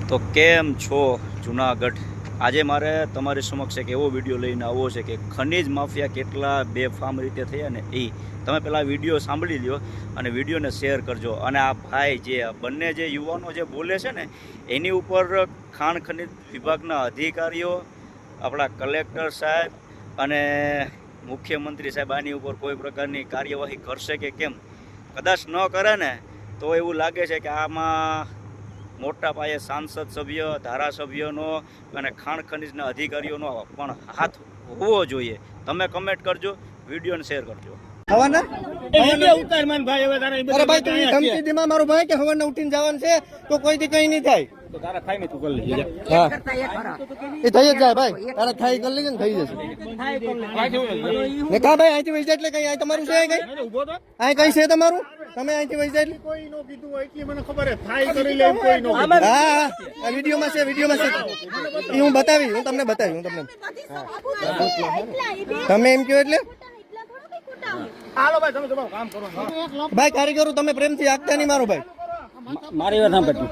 તો કેમ છો જુનાગઢ? આજે મારે તમારી સમક્ષ એક એવો વિડીયો લઈને આવવો છે કે ખનીજ માફિયા કેટલા બેફામ રીતે થયા ને એ તમે પહેલાં વિડીયો સાંભળી લ્યો અને વિડીયોને શેર કરજો. અને આ ભાઈ જે બંને જે યુવાનો જે બોલે છે ને એની ઉપર ખાણ ખનીજ વિભાગના અધિકારીઓ, આપણા કલેક્ટર સાહેબ અને મુખ્યમંત્રી સાહેબ આની ઉપર કોઈ પ્રકારની કાર્યવાહી કરશે કે કેમ? કદાચ ન કરે ને તો એવું લાગે છે કે આમાં મોટા પાયે સાંસદ સભ્ય, ધારાસભ્યનો અને ખાણ ખનીજના અધિકારીઓનો પણ હાથ હોવો જોઈએ. તમે કમેન્ટ કરજો, વિડીયોને શેર કરજો. ધમકી દીમાં મારો ભાઈ કે હવાના ઉઠીને જવાનું છે તો કોઈ દી કઈ નહીં થાય. એ થઈ જ જાય ભાઈ, તારે થાય કરી લેજે ને થઈ જશે. કા ભાઈ અહીંથી વહી જાય એટલે કઈ તમારું છે કઈ અહીં કઈ છે તમારું? તમે અહીંથી વહી જાય કોઈ નો કીધું હોય એટલે મને ખબર હે થાય કરી લે કોઈ નો. હા આ વિડીયોમાં છે, વિડીયોમાં છે. એ હું તમને બતાવી. તમે એમ કહો એટલે હાલો ભાઈ તમે તમારું કામ કરો. ભાઈ કારીગરો તમે પ્રેમથી આગતા નહીં મારો ભાઈ. મારી વાત સાંભળજો.